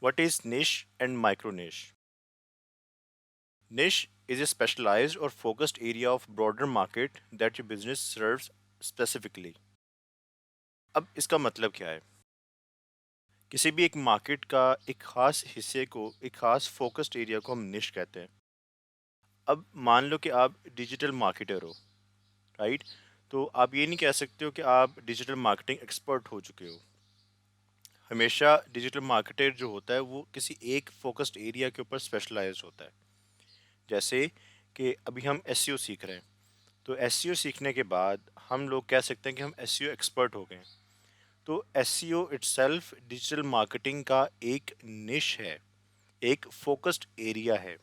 What is niche and micro niche? Niche is a specialized or focused area of broader market that your business serves specifically. अब इसका मतलब क्या है? किसी भी एक मार्केट का एक खास हिस्से को, एक खास फोकस्ड एरिया को हम निश कहते हैं। अब मान लो कि आप डिजिटल मार्केटर हो, राइट? तो आप ये नहीं कह सकते हो कि आप डिजिटल मार्केटिंग एक्सपर्ट हो चुके हो। हमेशा डिजिटल मार्केटर जो होता है वो किसी एक फोकस्ड एरिया के ऊपर स्पेशलाइज्ड होता है। जैसे कि अभी हम एसईओ सीख रहे हैं, तो एसईओ सीखने के बाद हम लोग कह सकते हैं कि हम एसईओ एक्सपर्ट हो गए हैं। तो एसईओ इटसेल्फ डिजिटल मार्केटिंग का एक निश है, एक फोकस्ड एरिया है।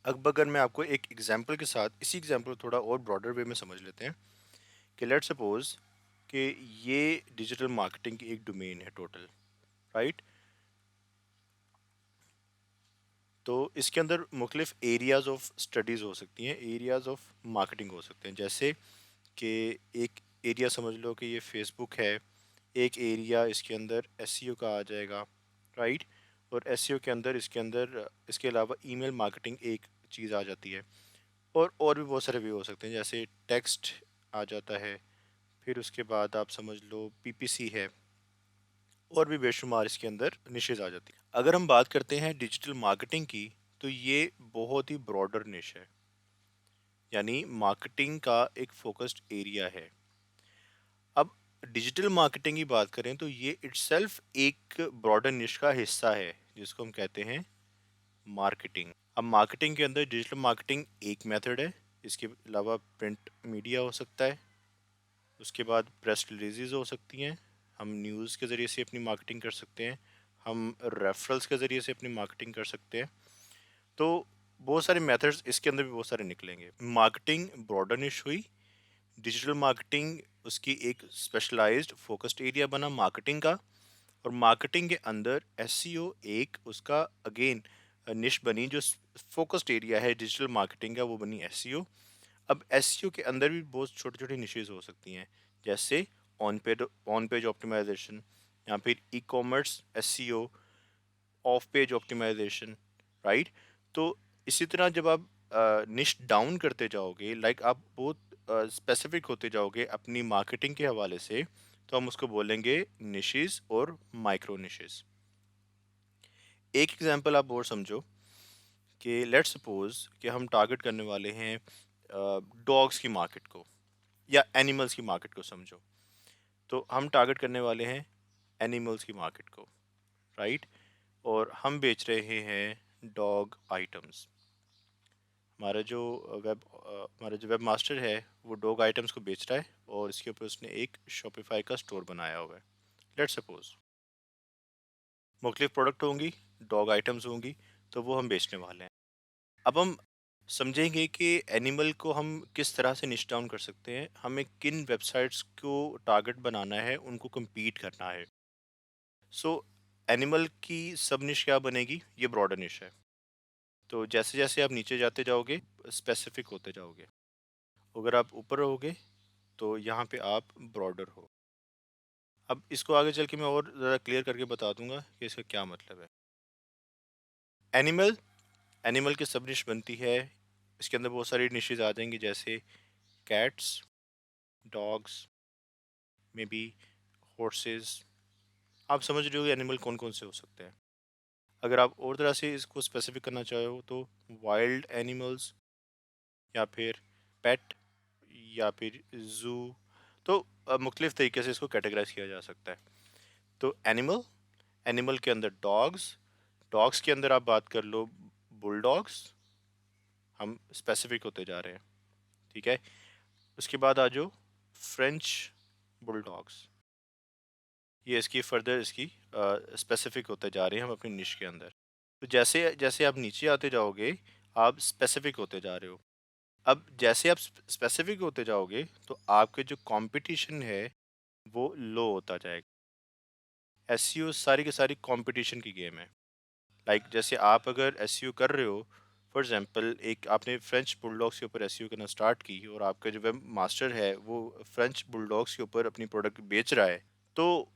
अब अगर मैं आपको एक एग्जांपल के साथ इसी एग्जांपल को थोड़ा और ब्रॉडर वे में समझ लेते हैं कि लेट्स सपोज कि ये डिजिटल मार्केटिंग की एक डोमेन है टोटल, राइट? तो इसके अंदर मुख्तलिफ एरियाज ऑफ स्टडीज़ हो सकती हैं, एरियाज ऑफ मार्केटिंग हो सकते हैं। जैसे कि एक एरिया समझ लो कि ये फेसबुक है, एक एरिया इसके अंदर एसईओ का आ जाएगा, राइट? और एसईओ के अंदर इसके अलावा ईमेल मार्केटिंग एक चीज़ आ जाती है। और भी बहुत सारे वे हो सकते हैं, जैसे टेक्स्ट आ जाता है, फिर उसके बाद आप समझ लो पीपीसी है, और भी बेशुमार इसके अंदर निशेज आ जाती है। अगर हम बात करते हैं डिजिटल मार्केटिंग की, तो ये बहुत ही ब्रॉडर निश है, यानी मार्केटिंग का एक फोकस्ड एरिया है। अब डिजिटल मार्केटिंग की बात करें तो ये इटसेल्फ एक ब्रॉडर निश का हिस्सा है, जिसको हम कहते हैं मार्केटिंग। अब मार्केटिंग के अंदर डिजिटल मार्केटिंग एक मेथड है, इसके अलावा प्रिंट मीडिया हो सकता है, उसके बाद प्रेस रिलीजेज हो सकती हैं, हम न्यूज़ के ज़रिए से अपनी मार्केटिंग कर सकते हैं, हम रेफरल्स के ज़रिए से अपनी मार्केटिंग कर सकते हैं। तो बहुत सारे मेथड्स इसके अंदर भी बहुत सारे निकलेंगे। मार्केटिंग ब्रॉडर निश हुई, डिजिटल मार्केटिंग उसकी एक स्पेशलाइज्ड फोकस्ड एरिया बना मार्केटिंग का, और मार्केटिंग के अंदर एसईओ एक उसका अगेन निश बनी, जो फोकस्ड एरिया है डिजिटल मार्केटिंग का, वो बनी एसईओ। अब एसईओ के अंदर भी बहुत छोटी छोटी निशेज हो सकती हैं, जैसे ऑन पेज ऑप्टिमाइजेशन, या फिर e commerce SEO, off page optimisation, right? तो इसी तरह जब आप निश डाउन करते जाओगे, लाइक आप बहुत स्पेसिफिक होते जाओगे अपनी मार्केटिंग के हवाले से, तो हम उसको बोलेंगे निशेस और माइक्रो निशेस। एक एग्जांपल आप और समझो कि लेट्स सपोज कि हम टारगेट करने वाले हैं डॉग्स की मार्केट को, या एनिमल्स की मार्केट को समझो। तो हम टारगेट करने वाले हैं एनिमल्स की मार्केट को, राइट? और हम बेच रहे हैं डॉग आइटम्स। हमारा जो वेब मास्टर है वो डॉग आइटम्स को बेच रहा है, और इसके ऊपर उसने एक शॉपिफाई का स्टोर बनाया हुआ है। लेट्स सपोज मुख्तलिफ प्रोडक्ट होंगी, डॉग आइटम्स होंगी, तो वो हम बेचने वाले हैं। अब हम समझेंगे कि एनिमल को हम किस तरह से निश डाउन कर सकते हैं, हमें किन वेबसाइट्स को टारगेट बनाना है, उनको compete करना है। सो एनिमल की सब निश क्या बनेगी? ये ब्रॉडर निश है। तो जैसे जैसे आप नीचे जाते जाओगे स्पेसिफिक होते जाओगे, अगर आप ऊपर रहोगे तो यहाँ पे आप ब्रॉडर हो। अब इसको आगे चल के मैं और ज़रा क्लियर करके बता दूंगा कि इसका क्या मतलब है। एनिमल एनिमल की सब निश बनती है, इसके अंदर बहुत सारी निशेज आ जाएंगी, जैसे cats, dogs, may be horses. आप समझ रहे हो एनिमल कौन कौन से हो सकते हैं। अगर आप और तरह से इसको स्पेसिफिक करना चाहो तो वाइल्ड एनिमल्स, या फिर पेट, या फिर जू। तो मुख्तलिफ तरीके से इसको कैटेगराइज किया जा सकता है। तो एनिमल, एनिमल के अंदर डॉग्स, डॉग्स के अंदर आप बात कर लो बुलडॉग्स, हम स्पेसिफिक होते जा रहे हैं, ठीक है? उसके बाद आ जाओ फ्रेंच बुलडॉग्स, ये इसकी फर्दर इसकी स्पेसिफिक होते जा रहे हैं हम अपनी निश के अंदर। तो जैसे जैसे आप नीचे आते जाओगे आप स्पेसिफिक होते जा रहे हो। अब जैसे आप स्पेसिफिक होते जाओगे तो आपके जो कंपटीशन है वो लो होता जाएगा। एसईओ सारी की सारी कंपटीशन की गेम है। लाइक जैसे आप अगर एसईओ कर रहे हो, फॉर एग्जांपल एक आपने फ्रेंच बुलडॉग्स के ऊपर एसईओ करना स्टार्ट की, और आपका जो वेब मास्टर है वो फ्रेंच बुलडॉग्स के ऊपर अपनी प्रोडक्ट बेच रहा है, तो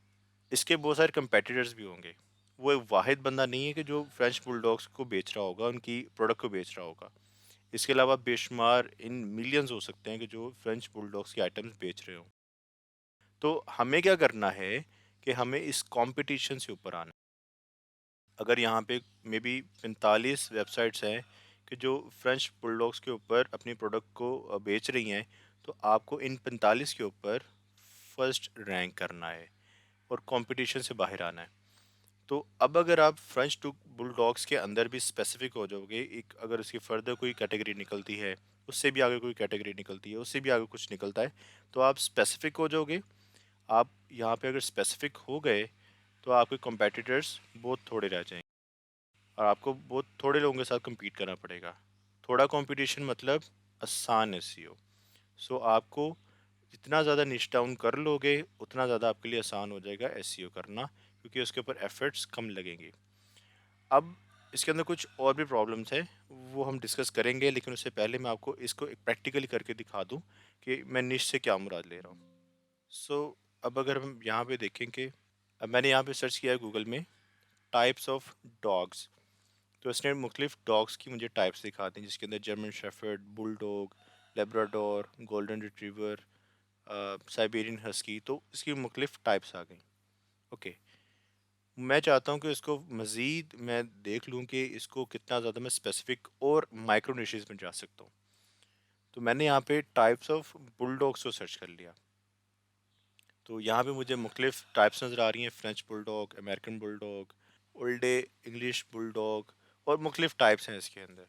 इसके बहुत सारे कंपेटिटर्स भी होंगे। वो एक वाहिद बंदा नहीं है कि जो फ्रेंच बुलडॉग्स को बेच रहा होगा, उनकी प्रोडक्ट को बेच रहा होगा। इसके अलावा बेशुमार इन मिलियंस हो सकते हैं कि जो फ्रेंच बुलडॉग्स की आइटम्स बेच रहे हों। तो हमें क्या करना है कि हमें इस कंपटीशन से ऊपर आना है। अगर यहाँ पे मे बी 45 वेबसाइट्स हैं कि जो फ्रेंच बुलडॉग्स के ऊपर अपनी प्रोडक्ट को बेच रही हैं, तो आपको इन 45 के ऊपर फर्स्ट रैंक करना है और कंपटीशन से बाहर आना है। तो अब अगर आप फ्रेंच टू बुलडॉग्स के अंदर भी स्पेसिफिक हो जाओगे, एक अगर उसकी फर्दर कोई कैटेगरी निकलती है, उससे भी आगे कोई कैटेगरी निकलती है, उससे भी आगे कुछ निकलता है, तो आप स्पेसिफिक हो जाओगे। आप यहाँ पे अगर स्पेसिफिक हो गए तो आपके कॉम्पिटिटर्स बहुत थोड़े रह जाएंगे और आपको बहुत थोड़े लोगों के साथ compete करना पड़ेगा। थोड़ा कंपटीशन मतलब आसान एसईओ। सो आपको जितना ज़्यादा निश डाउन कर लोगे उतना ज़्यादा आपके लिए आसान हो जाएगा एसईओ करना, क्योंकि उसके ऊपर एफर्ट्स कम लगेंगे। अब इसके अंदर कुछ और भी प्रॉब्लम्स हैं, वो हम डिस्कस करेंगे, लेकिन उससे पहले मैं आपको इसको एक प्रैक्टिकली करके दिखा दूं कि मैं निश से क्या मुराद ले रहा हूँ। सो अब अगर हम यहाँ पे देखें कि अब मैंने यहाँ पे सर्च किया है गूगल में टाइप्स ऑफ डॉग्स, तो इसने मुख्तलिफ डॉग्स की मुझे टाइप्स दिखा दी, जिसके अंदर German shepherd, bulldog, Labrador, golden retriever, Siberian husky, तो इसकी मुख्तलिफ टाइप्स आ गई। ओके, मैं चाहता हूँ कि इसको मज़ीद मैं देख लूँ कि इसको कितना ज़्यादा मैं स्पेसिफिक और माइक्रो निशेज़ में जा सकता हूँ। तो मैंने यहाँ पे टाइप्स ऑफ बुलडॉग्स को सर्च कर लिया। तो यहाँ पे मुझे मुख्तलिफ टाइप्स नज़र आ रही हैं, French bulldog, American bulldog, olde English bulldog, और मुख्तलिफ टाइप्स हैं इसके अंदर।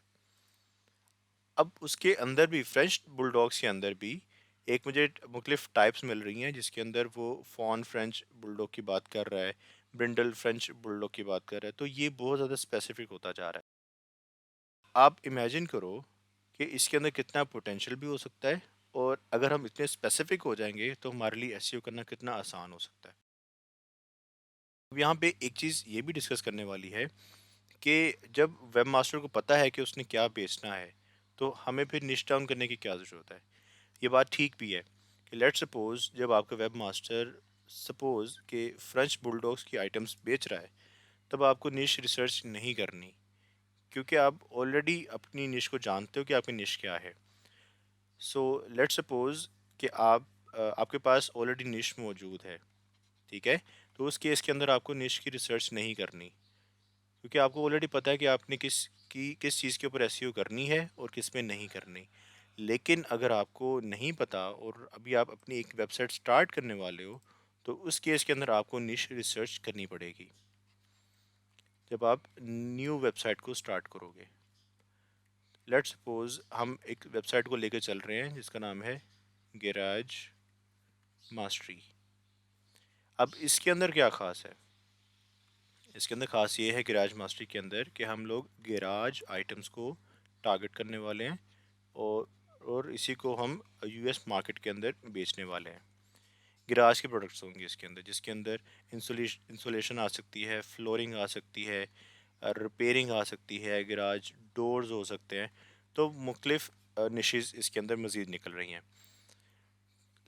अब उसके अंदर भी फ्रेंच बुलडॉग्स के अंदर भी एक मुझे मुख्तलिफ टाइप्स मिल रही हैं, जिसके अंदर वो फॉन फ्रेंच बुलडॉग की बात कर रहा है, ब्रिंडल फ्रेंच बुलडॉग की बात कर रहा है, तो ये बहुत ज़्यादा स्पेसिफिक होता जा रहा है। आप इमेजिन करो कि इसके अंदर कितना पोटेंशियल भी हो सकता है, और अगर हम इतने स्पेसिफिक हो जाएंगे तो हमारे लिए एसईओ करना कितना आसान हो सकता है। अब यहाँ पे एक चीज़ ये भी डिस्कस करने वाली है कि जब वेब मास्टर को पता है कि उसने क्या बेचना है, तो हमें फिर निश डाउन करने की क्या ज़रूरत है। ये बात ठीक भी है कि लेट्स सपोज जब आपका वेब मास्टर सपोज कि फ्रेंच बुलडॉग्स की आइटम्स बेच रहा है, तब आपको निश रिसर्च नहीं करनी, क्योंकि आप ऑलरेडी अपनी निश को जानते हो कि आपकी निश क्या है। सो लेट्स सपोज कि आपके पास ऑलरेडी निश मौजूद है, ठीक है। तो उस केस के अंदर आपको निश की रिसर्च नहीं करनी, क्योंकि आपको ऑलरेडी पता है कि आपने किस चीज़ के ऊपर एसईओ करनी है और किस में नहीं करनी। लेकिन अगर आपको नहीं पता और अभी आप अपनी एक वेबसाइट स्टार्ट करने वाले हो, तो उस केस के अंदर आपको निश रिसर्च करनी पड़ेगी जब आप न्यू वेबसाइट को स्टार्ट करोगे। लेट्स सपोज हम एक वेबसाइट को लेकर चल रहे हैं जिसका नाम है गैराज मास्टरी। अब इसके अंदर क्या ख़ास है? इसके अंदर ख़ास ये है गैराज मास्टरी के अंदर कि हम लोग गैराज आइटम्स को टारगेट करने वाले हैं, और इसी को हम यूएस मार्केट के अंदर बेचने वाले हैं। गैराज के प्रोडक्ट्स होंगे इसके अंदर, जिसके अंदर इंसुलेशन आ सकती है, फ्लोरिंग आ सकती है, रिपेयरिंग आ सकती है, गैराज डोर्स हो सकते हैं। तो मुख्तलिफ निशेज़ इसके अंदर मज़ीद निकल रही हैं।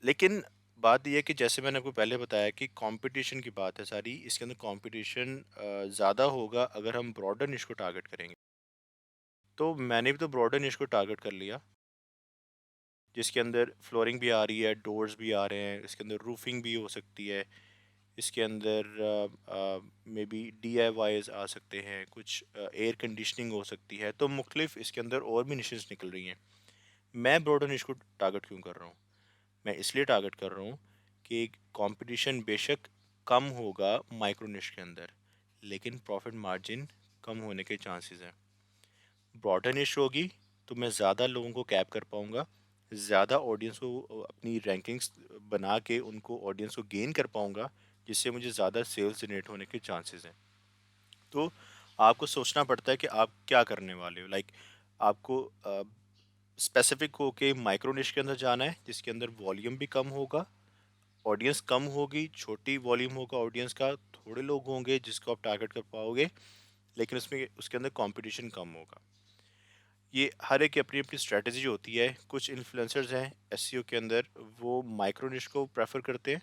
लेकिन बात यह है कि जैसे मैंने आपको पहले बताया कि कंपटीशन की बात है सारी, इसके अंदर कंपटीशन ज़्यादा होगा अगर हम ब्रॉडर निश को टारगेट करेंगे। तो मैंने भी तो ब्रॉडर निश को टारगेट कर लिया, जिसके अंदर फ्लोरिंग भी आ रही है, डोर्स भी आ रहे हैं, इसके अंदर रूफिंग भी हो सकती है, इसके अंदर मे बी DIYs आ सकते हैं, कुछ एयर कंडीशनिंग हो सकती है, तो मुख्तलिफ इसके अंदर और भी निशेस निकल रही हैं। मैं ब्रॉडर निश को टारगेट क्यों कर रहा हूँ? मैं इसलिए टारगेट कर रहा हूँ कि कंपटीशन बेशक कम होगा माइक्रो निश के अंदर, लेकिन प्रॉफिट मार्जिन कम होने के चांसेस हैं। ब्रॉडर निश होगी तो मैं ज़्यादा लोगों को कैप कर पाऊँगा, ज़्यादा ऑडियंस को अपनी रैंकिंग्स बना के उनको ऑडियंस को गेन कर पाऊँगा, जिससे मुझे ज़्यादा सेल्स जनरेट होने के चांसेस हैं। तो आपको सोचना पड़ता है कि आप क्या करने वाले हो। लाइक आपको स्पेसिफिक होके माइक्रो निश के अंदर जाना है, जिसके अंदर वॉल्यूम भी कम होगा, ऑडियंस कम होगी, छोटी वॉल्यूम होगा ऑडियंस का, थोड़े लोग होंगे जिसको आप टारगेट कर पाओगे, लेकिन उसमें उसके अंदर कंपटीशन कम होगा। ये हर एक की अपनी अपनी स्ट्रेटजी होती है। कुछ इन्फ्लुएंसर्स हैं एसईओ के अंदर, वो माइक्रो निश को प्रेफर करते हैं,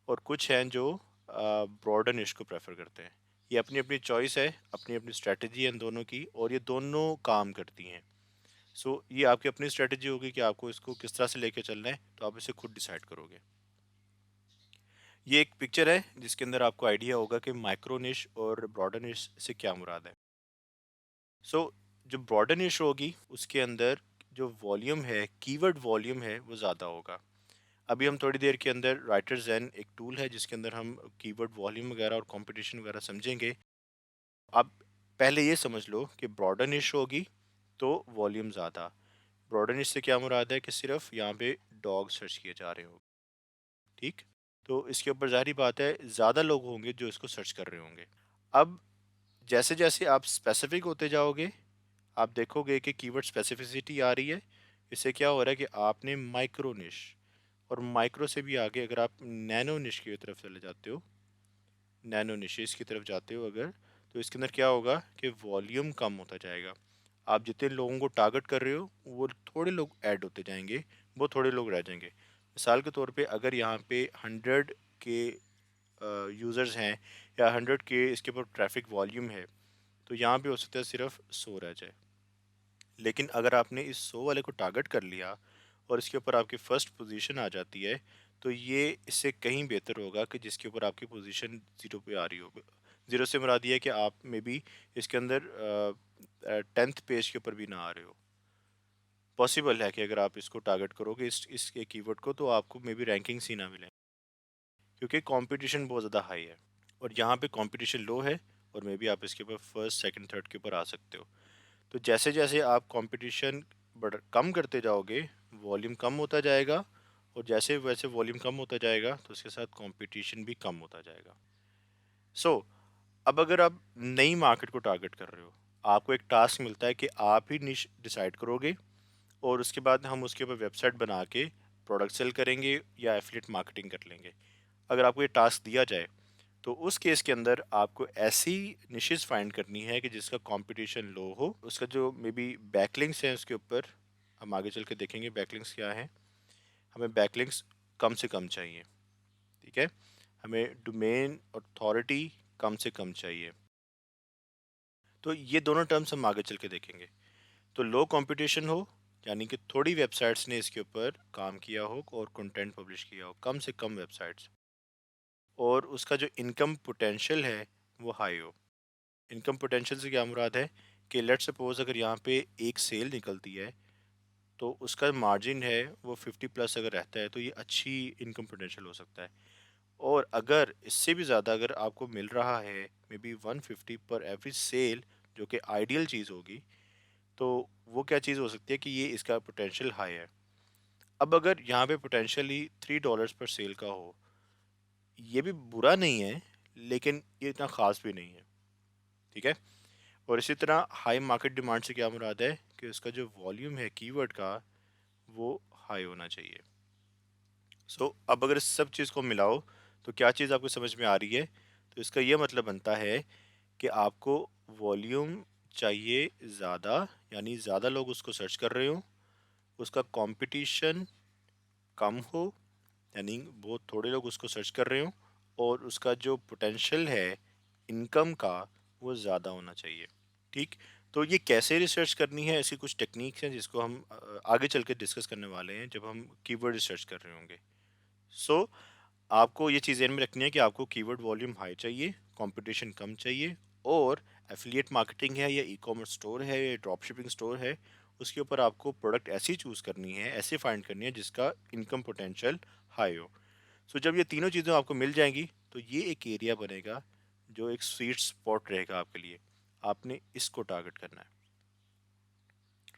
और कुछ हैं जो ब्रॉडर निश को प्रेफर करते हैं। ये अपनी अपनी चॉइस है, अपनी अपनी स्ट्रेटजी है इन दोनों की, और ये दोनों काम करती हैं। सो ये आपकी अपनी स्ट्रेटजी होगी कि आपको इसको किस तरह से लेके चलना है, तो आप इसे खुद डिसाइड करोगे। ये एक पिक्चर है जिसके अंदर आपको आइडिया होगा कि माइक्रो निश और ब्रॉडर निश से क्या मुराद है। सो जो ब्रॉडर निश होगी उसके अंदर जो वॉल्यूम है, कीवर्ड वॉल्यूम है, वो ज़्यादा होगा। अभी हम थोड़ी देर के अंदर राइटर ज़ेन एक टूल है जिसके अंदर हम कीवर्ड वॉल्यूम वगैरह और कंपटीशन वगैरह समझेंगे। आप पहले ये समझ लो कि ब्रॉडर निश होगी तो वॉल्यूम ज़्यादा। ब्रॉडर निश से क्या मुराद है कि सिर्फ यहाँ पे डॉग सर्च किए जा रहे हो, ठीक। तो इसके ऊपर ज़ाहिर बात है ज़्यादा लोग होंगे जो इसको सर्च कर रहे होंगे। अब जैसे जैसे आप स्पेसिफिक होते जाओगे, आप देखोगे कि कीवर्ड स्पेसिफिसिटी आ रही है। इससे क्या हो रहा है कि आपने माइक्रो निश, और माइक्रो से भी आगे अगर आप नैनो निश की तरफ चले जाते हो, नैनो निशेस की तरफ जाते हो अगर, तो इसके अंदर क्या होगा कि वॉल्यूम कम होता जाएगा। आप जितने लोगों को टारगेट कर रहे हो वो थोड़े लोग ऐड होते जाएंगे, वो थोड़े लोग रह जाएंगे। मिसाल के तौर पे अगर यहाँ पे 100 के यूज़र्स हैं या 100 के इसके ऊपर ट्रैफिक वॉल्यूम है, तो यहाँ पे हो सकता है सिर्फ 100 रह जाए। लेकिन अगर आपने इस 100 वाले को टारगेट कर लिया और इसके ऊपर आपकी फ़र्स्ट पोजीशन आ जाती है, तो ये इससे कहीं बेहतर होगा कि जिसके ऊपर आपकी पोजीशन ज़ीरो पे आ रही हो। ज़ीरो से मुराद ये है कि आप मे बी इसके अंदर 10th पेज के ऊपर भी ना आ रहे हो। पॉसिबल है कि अगर आप इसको टारगेट करोगे इसके कीवर्ड को, तो आपको मे बी रैंकिंग्स ही ना मिलें, क्योंकि कंपटीशन बहुत ज़्यादा हाई है। और यहाँ पे कंपटीशन लो है, और मे बी आप इसके ऊपर फर्स्ट सेकंड थर्ड के ऊपर आ सकते हो। तो जैसे जैसे आप कंपटीशन बढ़ कम करते जाओगे, वॉल्यूम कम होता जाएगा, और जैसे वैसे वॉल्यूम कम होता जाएगा तो उसके साथ कंपटीशन भी कम होता जाएगा। सो अब अगर आप नई मार्केट को टारगेट कर रहे हो, आपको एक टास्क मिलता है कि आप ही निश डिसाइड करोगे, और उसके बाद हम उसके ऊपर वेबसाइट बना के प्रोडक्ट सेल करेंगे या एफिलिएट मार्केटिंग कर लेंगे। अगर आपको ये टास्क दिया जाए, तो उस केस के अंदर आपको ऐसी निशेस फाइंड करनी है कि जिसका कंपटीशन लो हो, उसका जो मे बी बैकलिंक्स हैं उसके ऊपर, हम आगे चल के देखेंगे बैकलिंक्स क्या है। हमें बैकलिंक्स कम से कम चाहिए, ठीक है। हमें डोमेन अथॉरिटी कम से कम चाहिए। तो ये दोनों टर्म्स हम आगे चल के देखेंगे। तो लो कंपटीशन हो, यानी कि थोड़ी वेबसाइट्स ने इसके ऊपर काम किया हो और कंटेंट पब्लिश किया हो, कम से कम वेबसाइट्स, और उसका जो इनकम पोटेंशियल है वो हाई हो। इनकम पोटेंशियल से क्या मुराद है कि लेट्स सपोज अगर यहाँ पे एक सेल निकलती है, तो उसका मार्जिन है वो 50 प्लस अगर रहता है, तो ये अच्छी इनकम पोटेंशियल हो सकता है। और अगर इससे भी ज़्यादा अगर आपको मिल रहा है मे बी 150 पर एवरी सेल, जो कि आइडियल चीज़ होगी, तो वो क्या चीज़ हो सकती है कि ये इसका पोटेंशियल हाई है। अब अगर यहाँ पे पोटेंशियली $3 पर सेल का हो, ये भी बुरा नहीं है, लेकिन ये इतना ख़ास भी नहीं है, ठीक है। और इसी तरह हाई मार्केट डिमांड से क्या मुराद है कि उसका जो वॉल्यूम है कीवर्ड का, वो हाई होना चाहिए। अब अगर इस सब चीज़ को मिलाओ, तो क्या चीज़ आपको समझ में आ रही है। तो इसका ये मतलब बनता है कि आपको वॉल्यूम चाहिए ज़्यादा, यानी ज़्यादा लोग उसको सर्च कर रहे हो, उसका कंपटीशन कम हो, यानी बहुत थोड़े लोग उसको सर्च कर रहे हो, और उसका जो पोटेंशियल है इनकम का, वो ज़्यादा होना चाहिए, ठीक। तो ये कैसे रिसर्च करनी है, ऐसी कुछ टेक्निक्स हैं जिसको हम आगे चल के डिस्कस करने वाले हैं जब हम कीवर्ड रिसर्च कर रहे होंगे। सो आपको ये चीज़ ध्यान में रखनी है कि आपको कीवर्ड वॉल्यूम हाई चाहिए, कंपटीशन कम चाहिए, और एफिलिएट मार्केटिंग है या ई कॉमर्स स्टोर है या ड्रॉप शिपिंग स्टोर है, उसके ऊपर आपको प्रोडक्ट ऐसी चूज़ करनी है, ऐसे फाइंड करनी है जिसका इनकम पोटेंशियल हाई हो। जब ये तीनों चीज़ें आपको मिल जाएंगी, तो ये एक एरिया बनेगा जो एक स्वीट स्पॉट रहेगा आपके लिए। आपने इसको टारगेट करना है,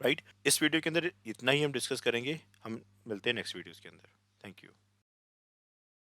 राइट। इस वीडियो के अंदर इतना ही हम डिस्कस करेंगे। हम मिलते हैं नेक्स्ट वीडियोस के अंदर। Thank you.